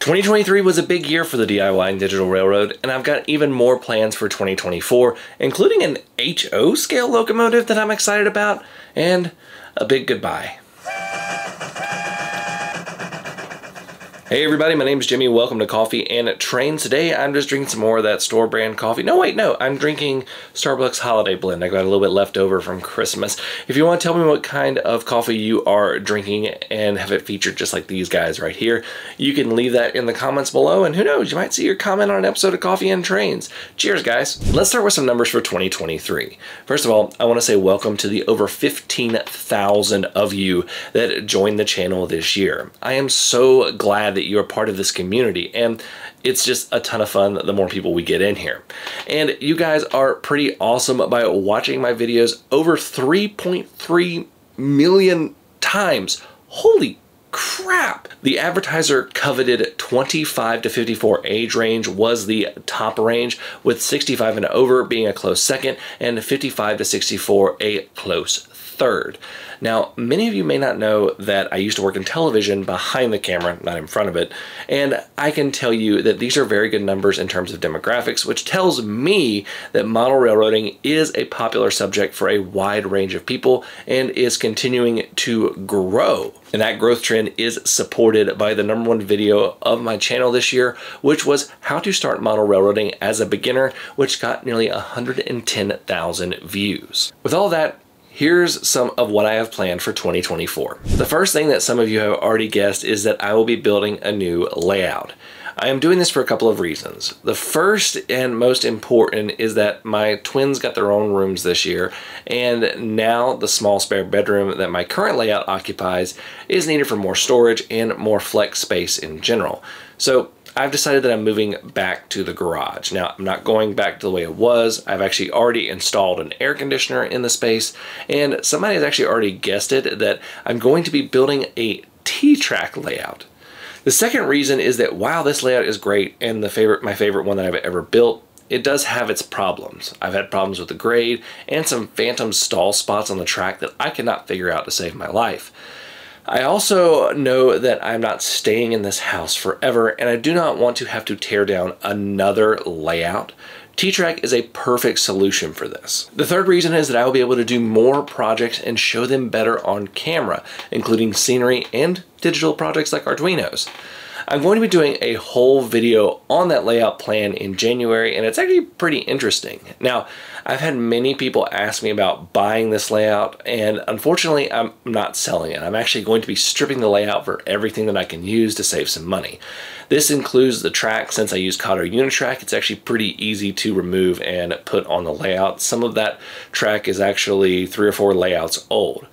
2023 was a big year for the DIY and Digital Railroad, and I've got even more plans for 2024, including an HO scale locomotive that I'm excited about, and a big goodbye. Hey everybody, my name is Jimmy. Welcome to Coffee and Trains. Today I'm just drinking some more of that store brand coffee. No, I'm drinking Starbucks Holiday Blend. I got a little bit left over from Christmas. If you want to tell me what kind of coffee you are drinking and have it featured just like these guys right here, you can leave that in the comments below, and who knows, you might see your comment on an episode of Coffee and Trains. Cheers, guys. Let's start with some numbers for 2023. First of all, I want to say welcome to the over 15,000 of you that joined the channel this year. I am so glad that you're part of this community, and it's just a ton of fun the more people we get in here. And you guys are pretty awesome by watching my videos over 3.3 million times. Holy crap! The advertiser coveted 25 to 54 age range was the top range, with 65 and over being a close second and 55 to 64 a close third. Now, many of you may not know that I used to work in television behind the camera, not in front of it, and I can tell you that these are very good numbers in terms of demographics, which tells me that model railroading is a popular subject for a wide range of people and is continuing to grow. And that growth trend is supported by the #1 video of my channel this year, which was how to start model railroading as a beginner, which got nearly 110,000 views. With all that, here's some of what I have planned for 2024. The first thing that some of you have already guessed is that I will be building a new layout. I am doing this for a couple of reasons. The first and most important is that my twins got their own rooms this year, and now the small spare bedroom that my current layout occupies is needed for more storage and more flex space in general. So I've decided that I'm moving back to the garage. Now, I'm not going back to the way it was. I've actually already installed an air conditioner in the space, and somebody has actually already guessed it that I'm going to be building a T-track layout. The second reason is that while this layout is great and my favorite one that I've ever built, it does have its problems. I've had problems with the grade and some phantom stall spots on the track that I cannot figure out to save my life. I also know that I'm not staying in this house forever, and I do not want to have to tear down another layout. T-track is a perfect solution for this. The third reason is that I will be able to do more projects and show them better on camera, including scenery and digital projects like Arduinos. I'm going to be doing a whole video on that layout plan in January, and it's actually pretty interesting. Now, I've had many people ask me about buying this layout, and unfortunately, I'm not selling it. I'm actually going to be stripping the layout for everything that I can use to save some money. This includes the track. Since I use Cotter Unitrack, it's actually pretty easy to remove and put on the layout. Some of that track is actually 3 or 4 layouts old.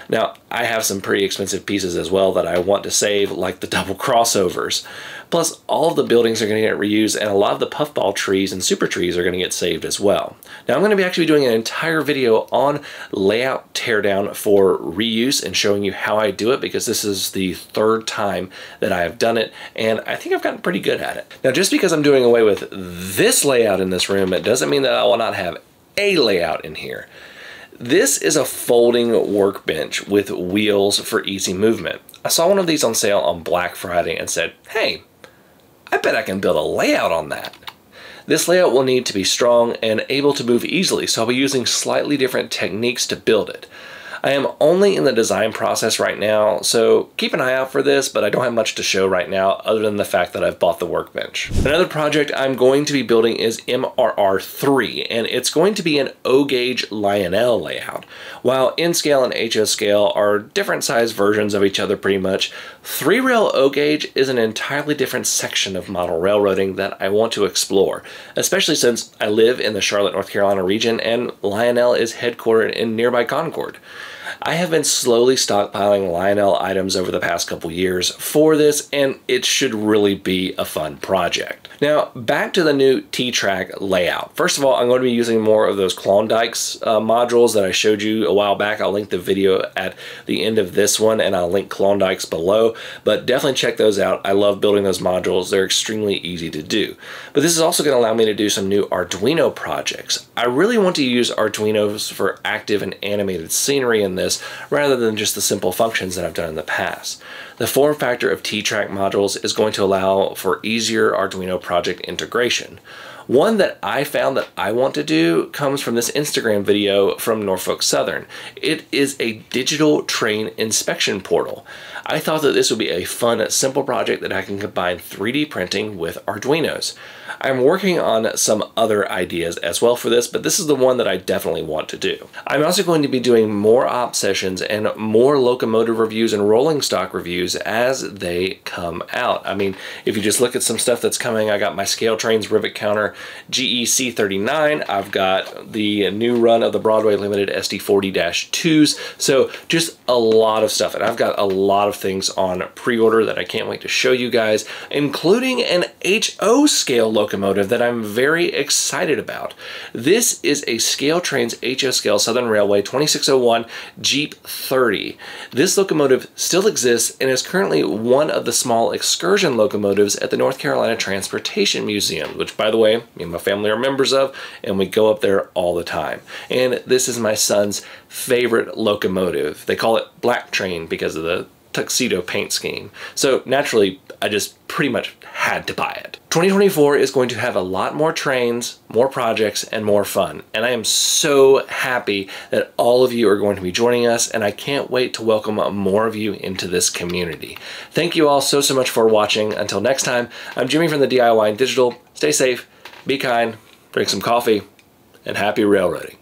Now, I have some pretty expensive pieces as well that I want to save, like the double crossovers. Plus, all of the buildings are going to get reused, and a lot of the puffball trees and super trees are going to get saved as well. Now, I'm going to be actually doing an entire video on layout teardown for reuse and showing you how I do it, because this is the 3rd time that I have done it, and I think I've gotten pretty good at it. Now, just because I'm doing away with this layout in this room, it doesn't mean that I will not have a layout in here. This is a folding workbench with wheels for easy movement. I saw one of these on sale on Black Friday and said, hey, I bet I can build a layout on that. This layout will need to be strong and able to move easily, so I'll be using slightly different techniques to build it. I am only in the design process right now, so keep an eye out for this, but I don't have much to show right now other than the fact that I've bought the workbench. Another project I'm going to be building is MRR3, and it's going to be an O-gauge Lionel layout. While N-scale and HO scale are different size versions of each other pretty much, 3-rail O-gauge is an entirely different section of model railroading that I want to explore, especially since I live in the Charlotte, North Carolina region, and Lionel is headquartered in nearby Concord. I have been slowly stockpiling Lionel items over the past couple years for this, and it should really be a fun project. Now, back to the new T-track layout. First of all, I'm going to be using more of those Klawndykes modules that I showed you a while back. I'll link the video at the end of this one, and I'll link Klawndykes below, but definitely check those out. I love building those modules. They're extremely easy to do. But this is also going to allow me to do some new Arduino projects. I really want to use Arduinos for active and animated scenery in this, this rather than just the simple functions that I've done in the past. The form factor of T-Track modules is going to allow for easier Arduino project integration. One that I found that I want to do comes from this Instagram video from Norfolk Southern. It is a digital train inspection portal. I thought that this would be a fun, simple project that I can combine 3D printing with Arduinos. I'm working on some other ideas as well for this, but this is the one that I definitely want to do. I'm also going to be doing more op sessions and more locomotive reviews and rolling stock reviews as they come out. I mean, if you just look at some stuff that's coming, I got my Scale Trains Rivet Counter GEC39. I've got the new run of the Broadway Limited SD40-2s. So just a lot of stuff. And I've got a lot of things on pre-order that I can't wait to show you guys, including an HO scale locomotive that I'm very excited about. This is a Scale Trains HO scale Southern Railway 2601 Jeep 30. This locomotive still exists and is currently one of the small excursion locomotives at the North Carolina Transportation Museum, which, by the way, me and my family are members of, and we go up there all the time. And this is my son's favorite locomotive. They call it Black Train because of the tuxedo paint scheme. So naturally, I just pretty much had to buy it. 2024 is going to have a lot more trains, more projects, and more fun. And I am so happy that all of you are going to be joining us, and I can't wait to welcome more of you into this community. Thank you all so much for watching. Until next time, I'm Jimmy from the DIY and Digital. Stay safe, be kind, drink some coffee, and happy railroading.